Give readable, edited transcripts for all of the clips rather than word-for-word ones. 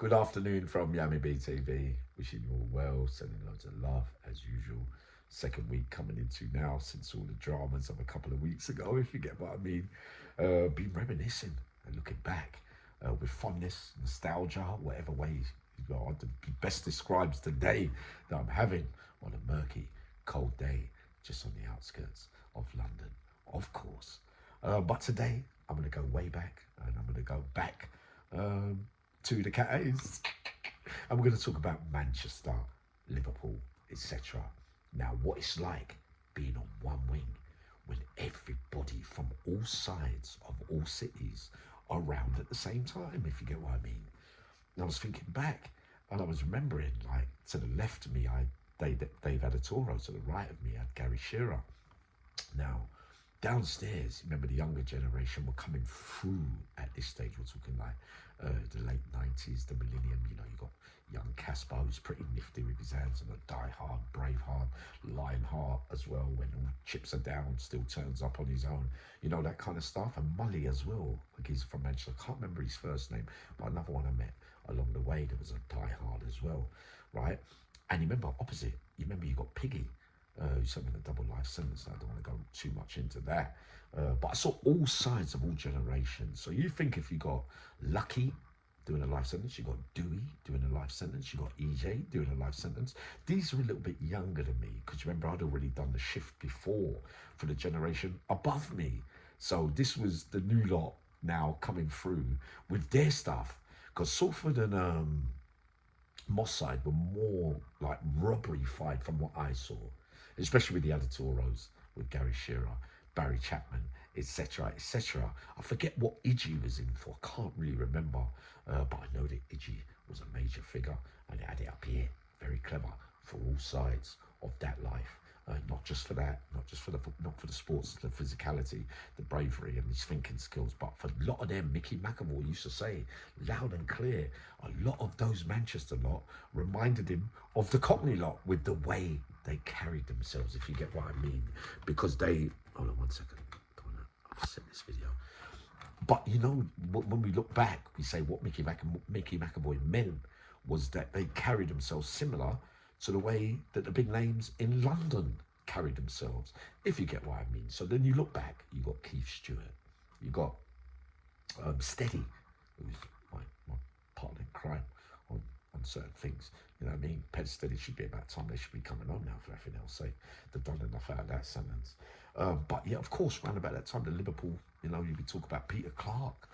Good afternoon from Yami BTV. Wishing you all well, sending loads of love as usual. Second week coming into now since all the dramas of a couple of weeks ago, if you get what I mean. Been reminiscing and looking back with fondness, nostalgia, whatever ways you know, the best describes the day that I'm having on a murky, cold day just on the outskirts of London, of course. But today I'm going to go way back and I'm going to go back um, to the Cays. And we're going to talk about Manchester, Liverpool, etc. Now, what it's like being on one wing when everybody from all sides of all cities are around at the same time, if you get what I mean. And I was thinking back and I was remembering, like, to the left of me, Dave Adatoro, to the right of me, I had Gary Shearer. Now, downstairs, remember the younger generation were coming through at this stage. We're talking like the late 90s, the millennium. You know, you got young Casper, who's pretty nifty with his hands on a Die Hard, Braveheart, Lionheart as well. When all chips are down, still turns up on his own. You know, that kind of stuff. And Mully as well. Like he's from Manchester. I can't remember his first name, but another one I met along the way. There was a Die Hard as well, right? And you remember opposite. You remember you got Piggy, who's serving a double life sentence. I don't want to go too much into that. But I saw all sides of all generations. So you think if you got Lucky doing a life sentence, you got Dewey doing a life sentence, you got EJ doing a life sentence. These are a little bit younger than me because remember I'd already done the shift before for the generation above me. So this was the new lot now coming through with their stuff. Because Salford and Moss side were more like robbery fight from what I saw, especially with the Adatoros, with Gary Shearer, Barry Chapman, etc., etc. I forget what Iggy was in for. I can't really remember, but I know that Iggy was a major figure, and it had it up here, very clever for all sides of that life. Not just for that, not for the sports, the physicality, the bravery, and his thinking skills, but for a lot of them. Mickey McAvoy used to say loud and clear, a lot of those Manchester lot reminded him of the Cockney lot with the way they carried themselves, if you get what I mean, because they. Hold on one second. I've set this video. But you know, when we look back, we say what Mickey McAvoy meant was that they carried themselves similar to the way that the big names in London carried themselves, if you get what I mean. So then you look back, you got Keith Stewart, you got Steady, who's my partner in crime on certain things. You know what I mean? Ped Steady should be about time they should be coming on now for everything else. Say they've done enough out of that sentence. But yeah, of course, around about that time, the Liverpool, you know, you could talk about Peter Clark.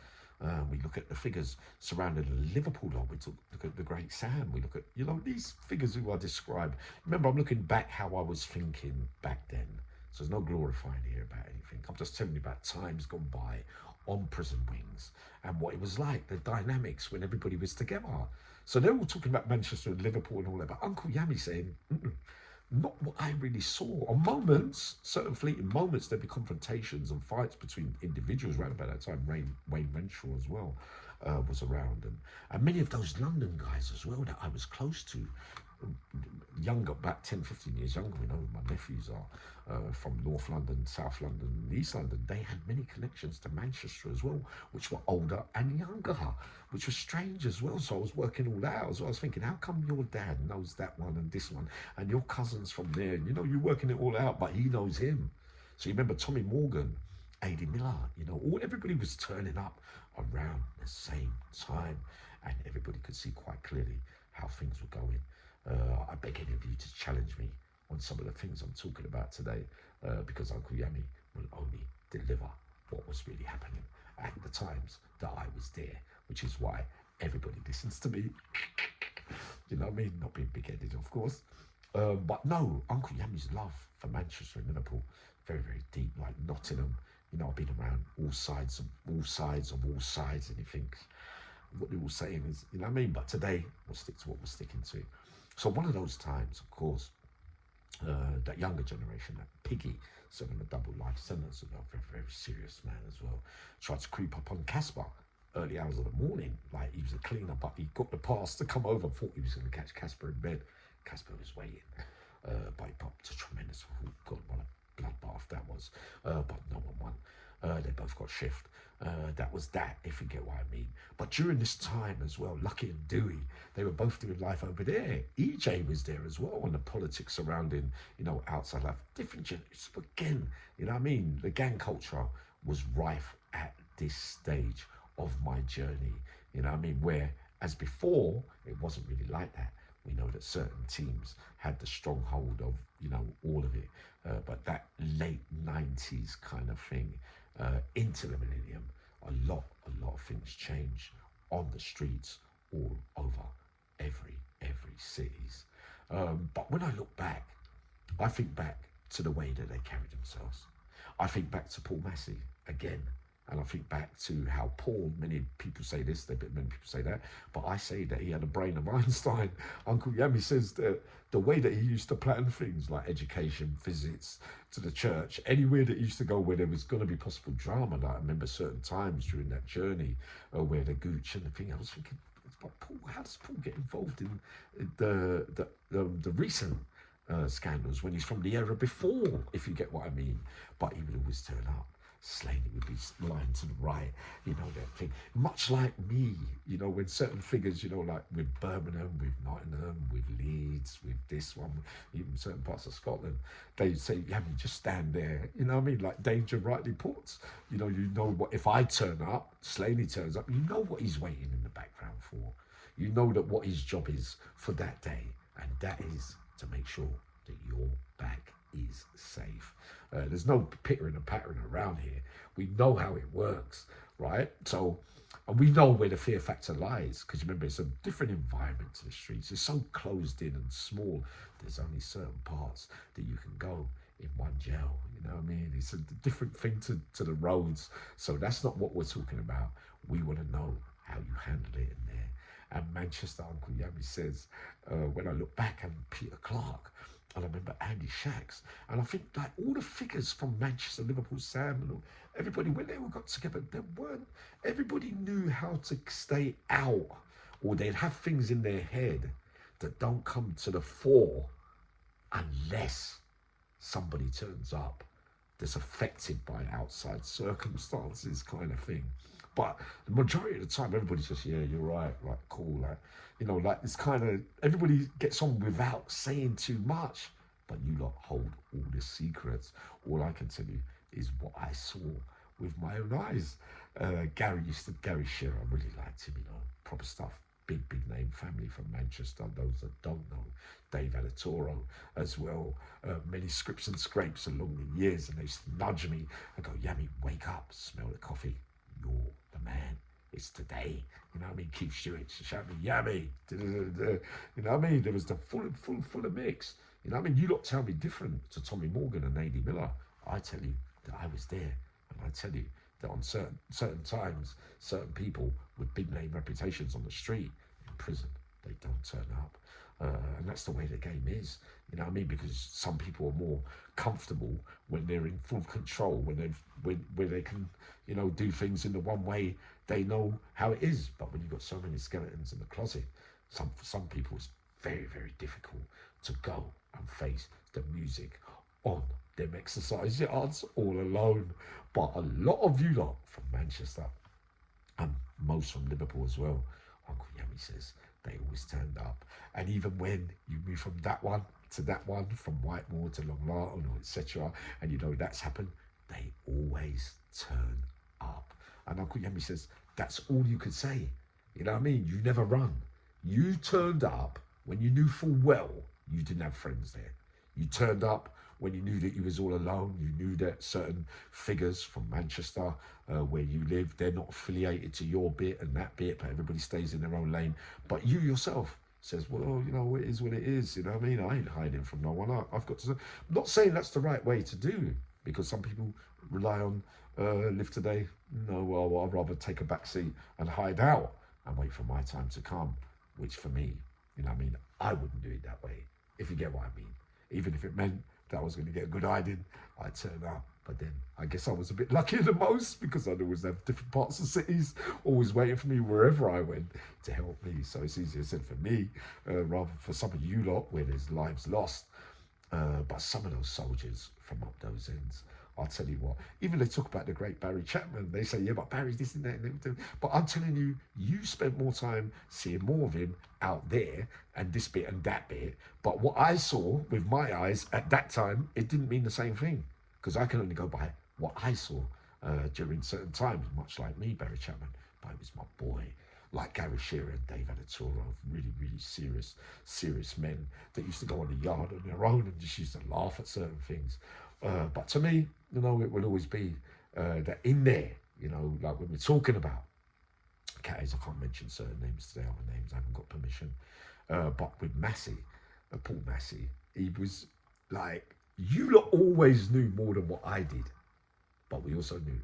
We look at the figures surrounding the Liverpool lot. We look at the great Sam. We look at, you know, these figures who I describe. Remember, I'm looking back how I was thinking back then. So there's no glorifying here about anything. I'm just telling you about times gone by on prison wings and what it was like, the dynamics when everybody was together. So they're all talking about Manchester and Liverpool and all that, but Uncle Yami saying, not what I really saw. On moments, certain fleeting moments, there'd be confrontations and fights between individuals. Around about that time, Wayne Renshaw as well was around, and many of those London guys as well that I was close to, younger, about 10, 15 years younger. We know who my nephews are from North London, South London, East London. They had many connections to Manchester as well, which were older and younger, which was strange as well. So I was working all that out. So I was thinking, how come your dad knows that one and this one, and your cousin's from there? You know, you're working it all out, but he knows him. So you remember Tommy Morgan, A.D. Miller, you know, everybody was turning up around the same time, and everybody could see quite clearly how things were going. I beg any of you to challenge me on some of the things I'm talking about today, because Uncle Yami will only deliver what was really happening at the times that I was there, which is why everybody listens to me. You know what I mean? Not being big-headed, of course. But no, Uncle Yami's love for Manchester and Liverpool, very, very deep, like Nottingham. You know, I've been around all sides, and he thinks what they're all saying is, you know what I mean? But today, we'll stick to what we're sticking to. So one of those times, of course, that younger generation, that Piggy, serving a double life sentence, a very, very serious man as well, tried to creep up on Casper early hours of the morning, like he was a cleaner, but he got the pass to come over, thought he was going to catch Casper in bed. Casper was waiting, but he popped a tremendous, oh God, what a bloodbath that was, but no one won. They both got shift. That was that, if you get what I mean. But during this time as well, Lucky and Dewey, they were both doing life over there. EJ was there as well on the politics surrounding, outside life. Different generations. Again, you know what I mean? The gang culture was rife at this stage of my journey. You know what I mean? Where, as before, it wasn't really like that. We know that certain teams had the stronghold of, all of it. But that late 90s kind of thing, into the millennium, a lot of things changed on the streets all over every cities. But when I look back, I think back to the way that they carried themselves. I think back to Paul Massey again. And I think back to how Paul, many people say this, many people say that, but I say that he had a brain of Einstein. Uncle Yami says that the way that he used to plan things like education, visits to the church, anywhere that he used to go where there was going to be possible drama. Like I remember certain times during that journey where the gooch and the thing, I was thinking, but Paul, how does Paul get involved in the recent scandals when he's from the era before, if you get what I mean? But he would always turn up. Slaney would be lying to the right, that thing. Much like me, when certain figures, like with Birmingham, with Nottingham, with Leeds, with this one, even certain parts of Scotland, they'd say, yeah, just stand there, you know what I mean? Like danger rightly puts. You know what, if I turn up, Slaney turns up, you know what he's waiting in the background for. You know that what his job is for that day, and that is to make sure that your back is safe. There's no pittering and pattering around here. We know how it works, right? So, and we know where the fear factor lies, because remember, it's a different environment to the streets. It's so closed in and small. There's only certain parts that you can go in one jail. You know what I mean? It's a different thing to the roads. So that's not what we're talking about. We want to know how you handle it in there. And Manchester, Uncle Yami says, when I look back at Peter Clark, and I remember Andy Shacks, and I think like all the figures from Manchester, Liverpool, Sam, and everybody, when they all got together, everybody knew how to stay out, or they'd have things in their head that don't come to the fore unless somebody turns up that's affected by outside circumstances, kind of thing. But the majority of the time, everybody's just, yeah, you're right, like, cool, like, like it's kind of, everybody gets on without saying too much, but you lot hold all the secrets. All I can tell you is what I saw with my own eyes. Gary Shearer, I really liked him, proper stuff. Big name family from Manchester, those that don't know. Dave Alatoro as well. Many scripts and scrapes along the years, and they used to nudge me and go, Yami, wake up, smell the coffee. You're the man. It's today. You know what I mean? Keith Stewart shout me, Yami. You know what I mean? There was the full of mix. You know what I mean? You lot tell me different to Tommy Morgan and A.D. Miller. I tell you that I was there, and I tell you that on certain times, certain people with big name reputations on the street, in prison, they don't turn up. And that's the way the game is. You know what I mean? Because some people are more comfortable when they're in full control, when they can, do things in the one way they know how it is. But when you've got so many skeletons in the closet, for some people it's very, very difficult to go and face the music on them exercise yards all alone. But a lot of you lot from Manchester, and most from Liverpool as well, Uncle Yami says, they always turned up. And even when you move from that one to that one, from Whitemoor to Long Lartin, etc., and that's happened, they always turn up. And Uncle Yemi says, that's all you could say. You know what I mean? You never run. You turned up when you knew full well you didn't have friends there. You turned up when you knew that you was all alone. You knew that certain figures from Manchester, where you live, they're not affiliated to your bit and that bit, but everybody stays in their own lane. But you yourself says, well, it is what it is. You know what I mean? I ain't hiding from no one. I've got to. I'm not saying that's the right way to do, because some people rely on live today. No, well, I'd rather take a back seat and hide out and wait for my time to come, which for me, I wouldn't do it that way, if you get what I mean. Even if it meant that I was going to get a good hiding, I'd turn up. But then I guess I was a bit luckier than most, because I'd always have different parts of cities always waiting for me wherever I went to help me. So it's easier said for me, rather for some of you lot where there's lives lost. But some of those soldiers from up those ends I'll tell you what. Even they talk about the great Barry Chapman. They say, yeah, but Barry's this and that. And everything. But I'm telling you, you spent more time seeing more of him out there and this bit and that bit. But what I saw with my eyes at that time, it didn't mean the same thing. Because I can only go by what I saw during certain times, much like me, Barry Chapman. But it was my boy. Like Gary Shearer and Dave Adaturo, really, really serious men that used to go on the yard on their own and just used to laugh at certain things. But to me, you know, it will always be that in there, you know, like when we're talking about cats, I can't mention certain names today, other names, I haven't got permission. But with MASSEY, Paul MASSEY, he was like, you lot always knew more than what I did. But we also knew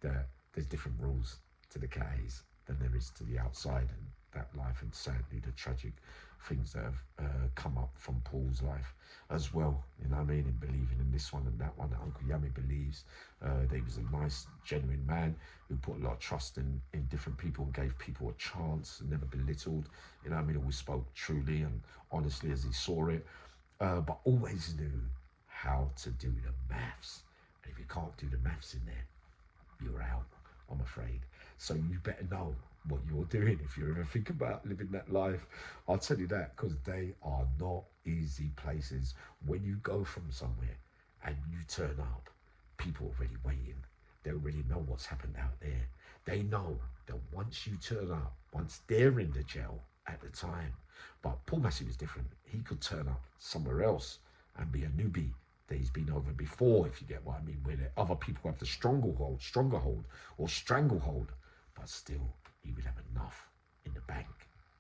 that there's different rules to the Cays than there is to the outside and that life, and sadly the tragic things that have come up from Paul's life as well, you know what I mean, in believing in this one and that one. That Uncle Yummy believes that he was a nice, genuine man who put a lot of trust in different people and gave people a chance and never belittled, you know what I mean, always spoke truly and honestly as he saw it, but always knew how to do the maths. And if you can't do the maths in there, you're out, I'm afraid. So you better know what you're doing if you ever think about living that life. I'll tell you that, because they are not easy places. When you go from somewhere and you turn up, people are already waiting. They already know what's happened out there. They know that once you turn up, once they're in the jail at the time. But Paul Massey was different. He could turn up somewhere else and be a newbie that he's been over before, if you get what I mean, where other people have the stronger hold or stranglehold, but still he would have enough in the bank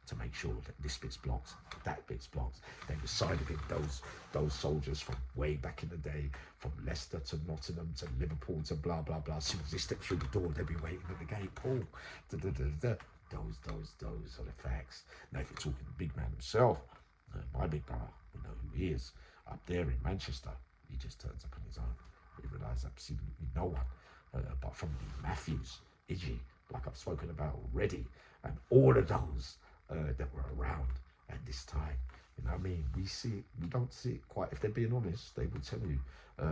to make sure that this bit's blocked, that bit's blocked. They were siding with those soldiers from way back in the day, from Leicester to Nottingham to Liverpool to blah blah blah. As soon as they step through the door, they'd be waiting at the gate. Paul, those are the facts. Now, if you're talking the big man himself, my big brother, we know who he is up there in Manchester. He just turns up on his own. He relies absolutely no one, apart from the Matthews, Iggy, like I've spoken about already, and all of those that were around at this time. You know what I mean? We don't see it quite. If they're being honest, they will tell you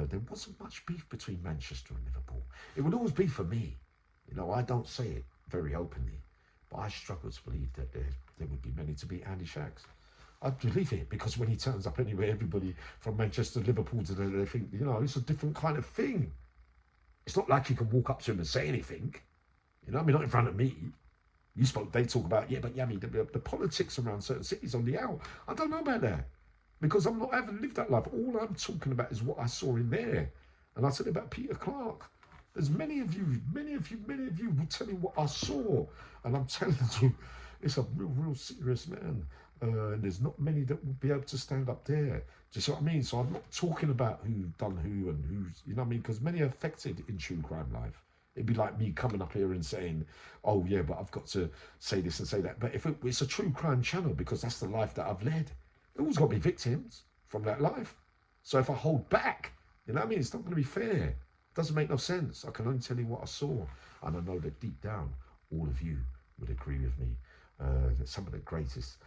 there wasn't much beef between Manchester and Liverpool. It would always be for me. You know, I don't say it very openly, but I struggle to believe that there would be many to beat Andy Shacks. I believe it, because when he turns up anywhere, everybody from Manchester, Liverpool to they think, you know, it's a different kind of thing. It's not like you can walk up to him and say anything. You know what I mean? Not in front of me. They talk about, yeah, but yeah, I mean, the politics around certain cities on the out. I don't know about that, because I haven't lived that life. All I'm talking about is what I saw in there. And I said about Peter Clark. There's many of you will tell you what I saw. And I'm telling you, it's a real serious man. And there's not many that will be able to stand up there. Do you see what I mean? So I'm not talking about who done who and who's, you know what I mean? Because many are affected in true crime life. It'd be like me coming up here and saying, oh yeah, but I've got to say this and say that. But if it's a true crime channel, because that's the life that I've led, there always got to be victims from that life. So if I hold back, you know what I mean? It's not going to be fair. It doesn't make no sense. I can only tell you what I saw. And I know that deep down, all of you would agree with me. That some of the greatest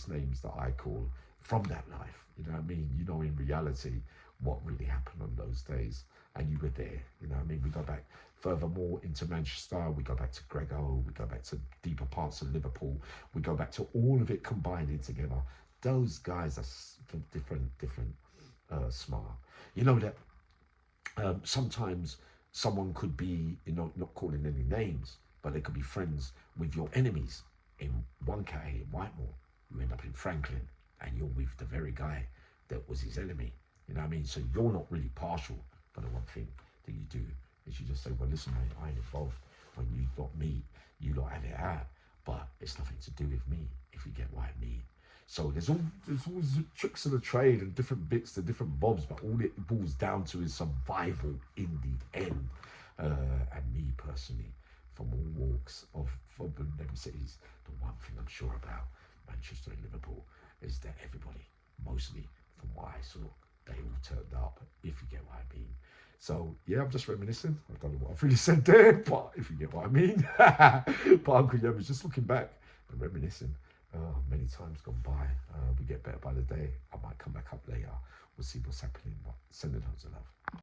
names that I call from that life, you know what I mean? You know, in reality, what really happened on those days. And you were there, you know what I mean? We go back furthermore into Manchester, we go back to Grego, we go back to deeper parts of Liverpool, we go back to all of it combining together. Those guys are different smart. You know that sometimes someone could be, you know, not calling any names, but they could be friends with your enemies. In one case, in Whitemore, you end up in Franklin, and you're with the very guy that was his enemy. You know what I mean? So you're not really partial, but the one thing that you do is you just say, well, listen, mate, I ain't involved. When you got me, you lot have it out, but it's nothing to do with me, if you get what I mean. So there's always tricks of the trade and different bits to different bobs, but all it boils down to is survival in the end. And me personally, from all walks of them cities, the one thing I'm sure about Manchester and Liverpool is that everybody, mostly from what I saw, they all turned up, if you get what I mean. So yeah, I'm just reminiscing. I don't know what I've really said there, but if you get what I mean. But Uncle Yum was just looking back and reminiscing. Many times gone by. We get better by the day. I might come back up later. We'll see what's happening, but sending loads of love.